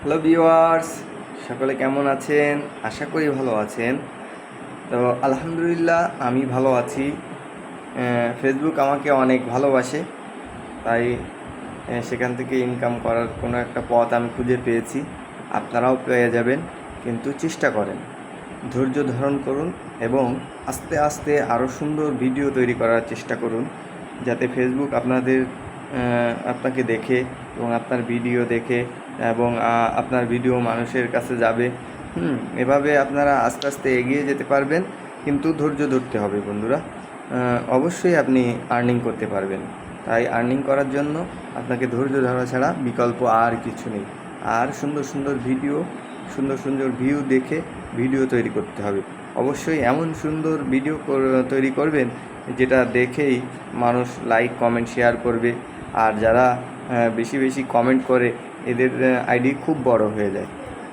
Hello viewers, সকলে কেমন আছেন? আশা করি ভালো আছেন। তো আলহামদুলিল্লাহ আমি ভালো আছি। ফেসবুক আমাকে অনেক ভালোবাসে, তাই সেখান থেকে ইনকাম করার কোনো একটা পথ আমি খুঁজে পেয়েছি। আপনারাও পেয়ে যাবেন, কিন্তু চেষ্টা করেন, ধৈর্য ধারণ করুন এবং আস্তে আস্তে আরও সুন্দর ভিডিও তৈরি করার চেষ্টা করুন, যাতে ফেসবুক আপনাকে দেখে এবং আপনার ভিডিও দেখে এবং আপনার ভিডিও মানুষের কাছে যাবে। এভাবে আপনারা আস্তে আস্তে এগিয়ে যেতে পারবেন, কিন্তু ধৈর্য ধরতে হবে বন্ধুরা। অবশ্যই আপনি আর্নিং করতে পারবেন, তাই আর্নিং করার জন্য আপনাকে ধৈর্য ধরা ছাড়া বিকল্প আর কিছু নেই। আর সুন্দর সুন্দর ভিডিও, সুন্দর সুন্দর ভিউ দেখে ভিডিও তৈরি করতে হবে। অবশ্যই এমন সুন্দর ভিডিও তৈরি করবেন যেটা দেখেই মানুষ লাইক কমেন্ট শেয়ার করবে। আর যারা বেশি বেশি কমেন্ট করে এদের আইডি খুব বড় হয়ে যায়।